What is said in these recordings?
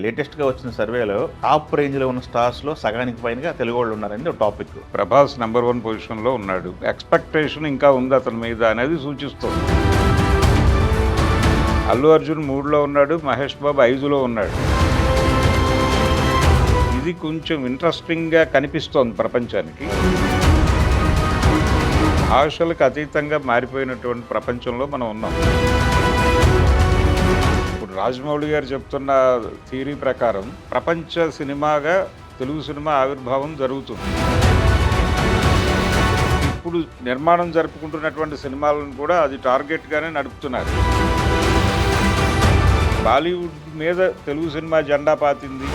లేటెస్ట్గా వచ్చిన సర్వేలో టాప్ రేంజ్లో ఉన్న స్టార్స్లో సగానికి పైనగా తెలుగు వాళ్ళు ఉన్నారని ఒక టాపిక్. ప్రభాస్ నెంబర్ 1 పొజిషన్లో ఉన్నాడు. ఎక్స్పెక్టేషన్ ఇంకా ఉంది అతని మీద అనేది సూచిస్తుంది. అల్లు అర్జున్ 3లో ఉన్నాడు, మహేష్ బాబు 5లో ఉన్నాడు. ఇది కొంచెం ఇంట్రెస్టింగ్గా కనిపిస్తోంది ప్రపంచానికి. భాషలకు అతీతంగా మారిపోయినటువంటి ప్రపంచంలో మనం ఉన్నాం. ఇప్పుడు రాజమౌళి గారు చెప్తున్న థియరీ ప్రకారం ప్రపంచ సినిమాగా తెలుగు సినిమా ఆవిర్భావం జరుగుతుంది. ఇప్పుడు నిర్మాణం జరుపుకుంటున్నటువంటి సినిమాలను కూడా అది టార్గెట్గానే నడుపుతున్నారు. బాలీవుడ్ మీద తెలుగు సినిమా జెండా పాతింది.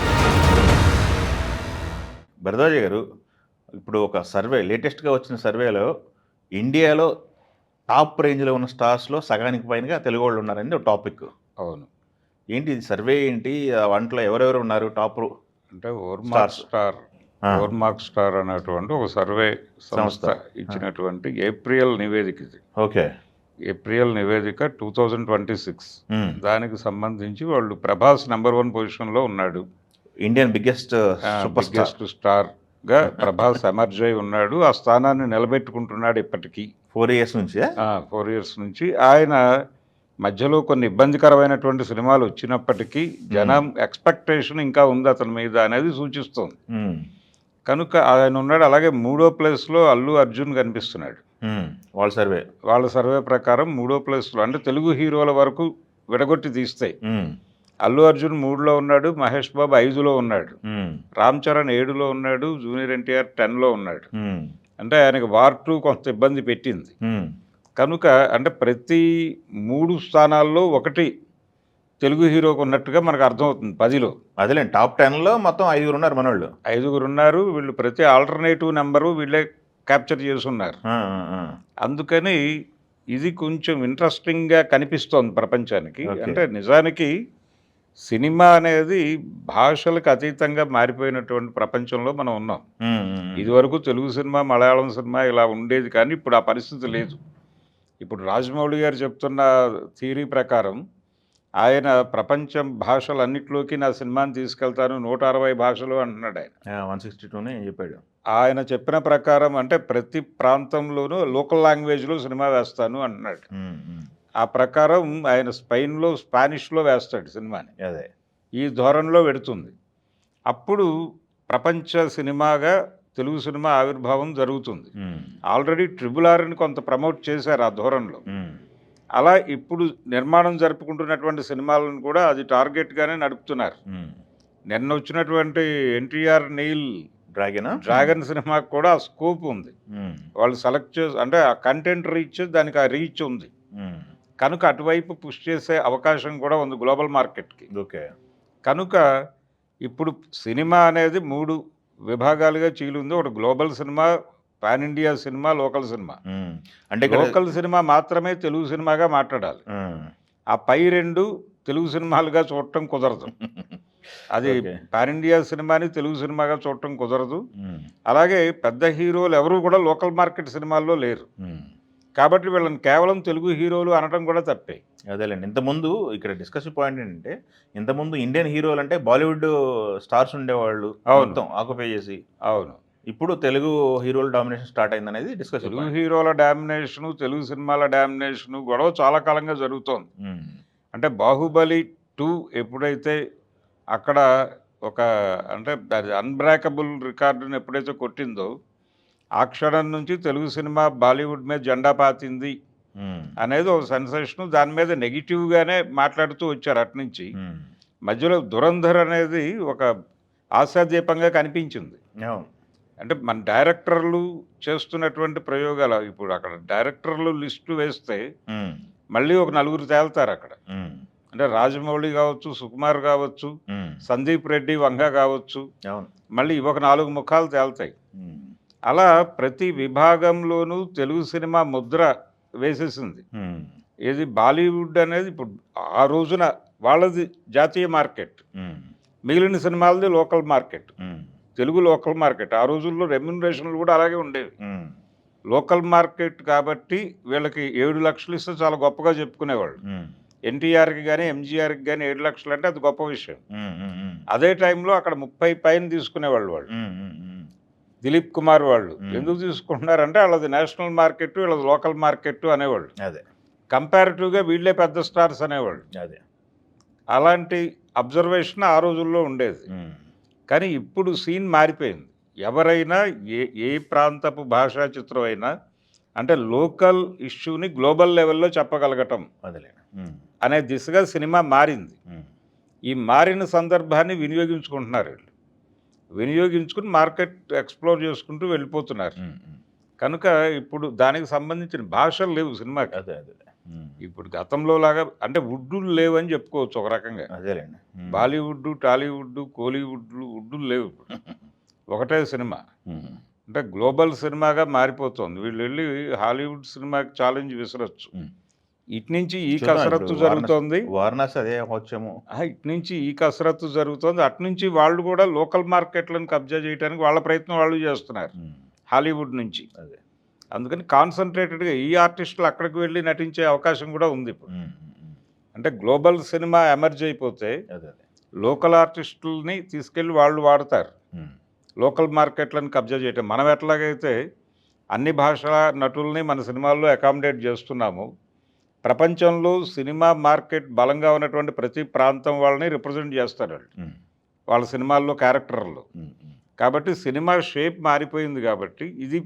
భరద్వాజ గారు, ఇప్పుడు ఒక సర్వే లేటెస్ట్గా వచ్చిన సర్వేలో ఇండియాలో టాప్ రేంజ్లో ఉన్న స్టార్స్లో సగానికి పైనగా తెలుగు వాళ్ళు ఉన్నారని ఒక టాపిక్. అవును. ఏంటి ఇది సర్వే ఏంటి? వంటలో ఎవరెవరు ఉన్నారు టాప్? అంటే ఓర్మార్క్ స్టార్ అనేటువంటి ఒక సర్వే సంస్థ ఇచ్చినటువంటి ఏప్రిల్ నివేదిక ఇది. ఓకే. ఏప్రిల్ నివేదిక 2026. దానికి సంబంధించి వాళ్ళు ప్రభాస్ నెంబర్ 1 పొజిషన్లో ఉన్నాడు. ఇండియన్ బిగ్గెస్ట్ స్టార్గా ప్రభాస్ ఎమర్జ్ అయి ఉన్నాడు. ఆ స్థానాన్ని నిలబెట్టుకుంటున్నాడు ఇప్పటికీ 4 years నుంచి. 4 years నుంచి. ఆయన మధ్యలో కొన్ని ఇబ్బందికరమైనటువంటి సినిమాలు వచ్చినప్పటికీ జనం ఎక్స్పెక్టేషన్ ఇంకా ఉంది అతని మీద అనేది సూచిస్తుంది. కనుక ఆయన ఉన్నాడు. అలాగే 3వ ప్లేస్లో అల్లు అర్జున్ కనిపిస్తున్నాడు. వాళ్ళ సర్వే ప్రకారం 3వ ప్లేస్లో, అంటే తెలుగు హీరోల వరకు విడగొట్టి తీస్తే అల్లు అర్జున్ 3లో ఉన్నాడు, మహేష్ బాబు 5లో ఉన్నాడు, రామ్ చరణ్ 7లో ఉన్నాడు, జూనియర్ ఎన్టీఆర్ 10లో ఉన్నాడు. అంటే ఆయనకి వార్ 2 కొంత ఇబ్బంది పెట్టింది. కనుక అంటే ప్రతి 3 స్థానాల్లో ఒకటి తెలుగు హీరోకు ఉన్నట్టుగా మనకు అర్థమవుతుంది. 10లో అదేలేండి, టాప్ 10లో మొత్తం 5 ఉన్నారు మనోళ్ళు. 5 ఉన్నారు. వీళ్ళు ప్రతి ఆల్టర్నేటివ్ నెంబరు వీళ్ళే క్యాప్చర్ చేసున్నారు. అందుకని ఇది కొంచెం ఇంట్రెస్టింగ్గా కనిపిస్తోంది ప్రపంచానికి. అంటే నిజానికి సినిమా అనేది భాషలకు అతీతంగా మారిపోయినటువంటి ప్రపంచంలో మనం ఉన్నాం. ఇదివరకు తెలుగు సినిమా, మలయాళం సినిమా ఇలా ఉండేది, కానీ ఇప్పుడు ఆ పరిస్థితి లేదు. ఇప్పుడు రాజమౌళి గారు చెప్తున్న థియరీ ప్రకారం ఆయన ప్రపంచం భాషలన్నిటిలోకి నా సినిమాని తీసుకెళ్తాను, 160 భాషలు అంటున్నాడు ఆయన. 162 చెప్పాడు. ఆయన చెప్పిన ప్రకారం అంటే ప్రతి ప్రాంతంలోనూ లోకల్ లాంగ్వేజ్లో సినిమా వేస్తాను అంటున్నాడు. ఆ ప్రకారం ఆయన స్పానిష్లో వేస్తాడు సినిమాని. అదే ఈ ధోరణిలో పెడుతుంది. అప్పుడు ప్రపంచ సినిమాగా తెలుగు సినిమా ఆవిర్భావం జరుగుతుంది. ఆల్రెడీ RRRని కొంత ప్రమోట్ చేశారు ఆ ధోరణిలో. అలా ఇప్పుడు నిర్మాణం జరుపుకుంటున్నటువంటి సినిమాలను కూడా అది టార్గెట్గానే నడుపుతున్నారు. నిన్న వచ్చినటువంటి ఎన్టీఆర్ నీల్ డ్రాగన్ సినిమాకి కూడా ఆ స్కోప్ ఉంది. వాళ్ళు సెలెక్ట్ చేసి, అంటే ఆ కంటెంట్ రీచ్, దానికి ఆ రీచ్ ఉంది కనుక అటువైపు పుష్ చేసే అవకాశం కూడా ఉంది గ్లోబల్ మార్కెట్కి. ఓకే. కనుక ఇప్పుడు సినిమా అనేది 3 విభాగాలుగా చీలుంది. ఒకటి global cinema, pan India cinema, local cinema. అంటే లోకల్ సినిమా మాత్రమే తెలుగు సినిమాగా మాట్లాడాలి. ఆ పై 2 తెలుగు సినిమాలుగా చూడటం కుదరదు. అది పాన్ ఇండియా సినిమాని తెలుగు సినిమాగా చూడటం కుదరదు. అలాగే పెద్ద హీరోలు ఎవరు కూడా లోకల్ మార్కెట్ సినిమాల్లో లేరు. కాబట్టి వీళ్ళని కేవలం తెలుగు హీరోలు అనడం కూడా తప్పే. అదేలేండి. ఇంతకుముందు ఇక్కడ డిస్కషన్ పాయింట్ ఏంటంటే, ఇంతకుముందు ఇండియన్ హీరోలు అంటే బాలీవుడ్ స్టార్స్ ఉండేవాళ్ళు, మొత్తం ఆక్యుపై చేసి. అవును. ఇప్పుడు తెలుగు హీరోల డామినేషన్ స్టార్ట్ అయింది అనేది డిస్కషన్. తెలుగు హీరోల డామినేషను, తెలుగు సినిమాల డామినేషను గొడవ చాలా కాలంగా జరుగుతోంది. అంటే బాహుబలి 2 ఎప్పుడైతే అక్కడ ఒక అంటే అన్బ్రేకబుల్ రికార్డుని ఎప్పుడైతే కొట్టిందో, ఆ క్షణం నుంచి తెలుగు సినిమా బాలీవుడ్ మీద జెండా పాతింది అనేది ఒక సెన్సేషను. దాని మీద నెగిటివ్గానే మాట్లాడుతూ వచ్చారు అట్నుంచి. మధ్యలో దురంధర్ అనేది ఒక ఆశాదీపంగా కనిపించింది. అంటే మన డైరెక్టర్లు చేస్తున్నటువంటి ప్రయోగాలు, ఇప్పుడు అక్కడ డైరెక్టర్లు లిస్టు వేస్తే మళ్ళీ ఒక 4 తేల్తారు అక్కడ. అంటే రాజమౌళి కావచ్చు, సుకుమార్ కావచ్చు, సందీప్ రెడ్డి, వంగ కావచ్చు, మళ్ళీ ఒక 4 ముఖాలు తేల్తాయి. అలా ప్రతి విభాగంలోనూ తెలుగు సినిమా ముద్ర వేసేసింది. ఇది బాలీవుడ్ అనేది ఇప్పుడు ఆ రోజున వాళ్ళది జాతీయ మార్కెట్, మిగిలిన సినిమాలది local market. Telugu local market. ఆ రోజుల్లో రెమ్యునరేషన్లు కూడా అలాగే ఉండేవి. లోకల్ మార్కెట్ కాబట్టి వీళ్ళకి 7 లక్షలు ఇస్తే చాలా గొప్పగా చెప్పుకునేవాళ్ళు. ఎన్టీఆర్కి కానీ ఎంజీఆర్కి కానీ 7 లక్షలు అంటే అది గొప్ప విషయం. అదే టైంలో అక్కడ 30 పైన తీసుకునేవాళ్ళు వాళ్ళు. దిలీప్ కుమార్ వాళ్ళు ఎందుకు తీసుకుంటున్నారంటే వాళ్ళది నేషనల్ మార్కెట్, వీళ్ళది లోకల్ మార్కెట్ అనేవాళ్ళు. అదే కంపారిటివ్గా వీళ్ళే పెద్ద స్టార్స్ అనేవాళ్ళు. అదే అలాంటి అబ్జర్వేషన్ ఆ రోజుల్లో ఉండేది. కానీ ఇప్పుడు సీన్ మారిపోయింది. ఎవరైనా ఏ ప్రాంతపు భాషా చిత్రం అయినా అంటే లోకల్ ఇష్యూని గ్లోబల్ లెవెల్లో చెప్పగలగటం అదేలే అనే దిశగా సినిమా మారింది. ఈ మారిన సందర్భాన్ని వినియోగించుకుంటున్నారు వీళ్ళు. వినియోగించుకుని మార్కెట్ ఎక్స్ప్లోర్ చేసుకుంటూ వెళ్ళిపోతున్నారు. కనుక ఇప్పుడు దానికి సంబంధించిన భాషలు లేవు సినిమాకి. అదే అదే ఇప్పుడు గతంలో లాగా అంటే వుడ్డులు లేవు అని చెప్పుకోవచ్చు ఒక రకంగా. అదేలేండి బాలీవుడ్, టాలీవుడ్, కోలీవుడ్లు వుడ్డులు లేవు ఇప్పుడు. ఒకటే సినిమా. అంటే గ్లోబల్ సినిమాగా మారిపోతుంది. వీళ్ళు వెళ్ళి హాలీవుడ్ సినిమాకి ఛాలెంజ్ విసరొచ్చు. ఇటు నుంచి ఈ కసరత్తు జరుగుతోంది. వారణాసి అదే వచ్చేమో. ఇటు నుంచి ఈ కసరత్తు జరుగుతోంది. అటు నుంచి వాళ్ళు కూడా లోకల్ మార్కెట్లను కబ్జా చేయడానికి వాళ్ళ ప్రయత్నం వాళ్ళు చేస్తున్నారు హాలీవుడ్ నుంచి. అదే అందుకని కాన్సన్ట్రేటెడ్గా ఈ ఆర్టిస్టులు అక్కడికి వెళ్ళి నటించే అవకాశం కూడా ఉంది ఇప్పుడు. అంటే గ్లోబల్ సినిమా ఎమర్జ్ అయిపోతే అదే లోకల్ ఆర్టిస్టులని తీసుకెళ్ళి వాళ్ళు వాడతారు. లోకల్ మార్కెట్లను కబ్జా చేయటం. మనం ఎట్లాగైతే అన్ని భాషల నటుల్ని మన సినిమాల్లో అకామిడేట్ చేస్తున్నాము, ప్రపంచంలో సినిమా మార్కెట్ బలంగా ఉన్నటువంటి ప్రతి ప్రాంతం వాళ్ళని రిప్రజెంట్ చేస్తారు వాళ్ళు వాళ్ళ సినిమాల్లో క్యారెక్టర్లు. కాబట్టి సినిమా షేప్ మారిపోయింది. కాబట్టి ఇది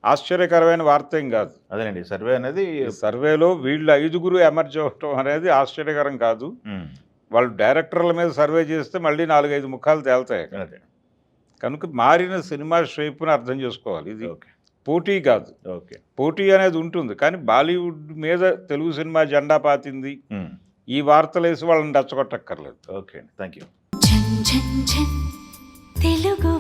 ఆశ్చర్యకరమైన వార్త ఏం కాదు. అదేనండి సర్వే అనేది సర్వేలో వీళ్ళు 5గురు ఎమర్జ్ అవ్వటం అనేది ఆశ్చర్యకరం కాదు. వాళ్ళు డైరెక్టర్ల మీద సర్వే చేస్తే మళ్ళీ 4-5 ముఖాలు తేలుతాయి. అదే కనుక మారిన సినిమా షేప్ను అర్థం చేసుకోవాలి. ఇది ఓకే పోటీ కాదు. ఓకే పోటీ అనేది ఉంటుంది కానీ బాలీవుడ్ మీద తెలుగు సినిమా జెండా పాతింది ఈ వార్తలు వేసి వాళ్ళని రెచ్చగొట్టక్కర్లేదు. Okay thank you. తెలుగు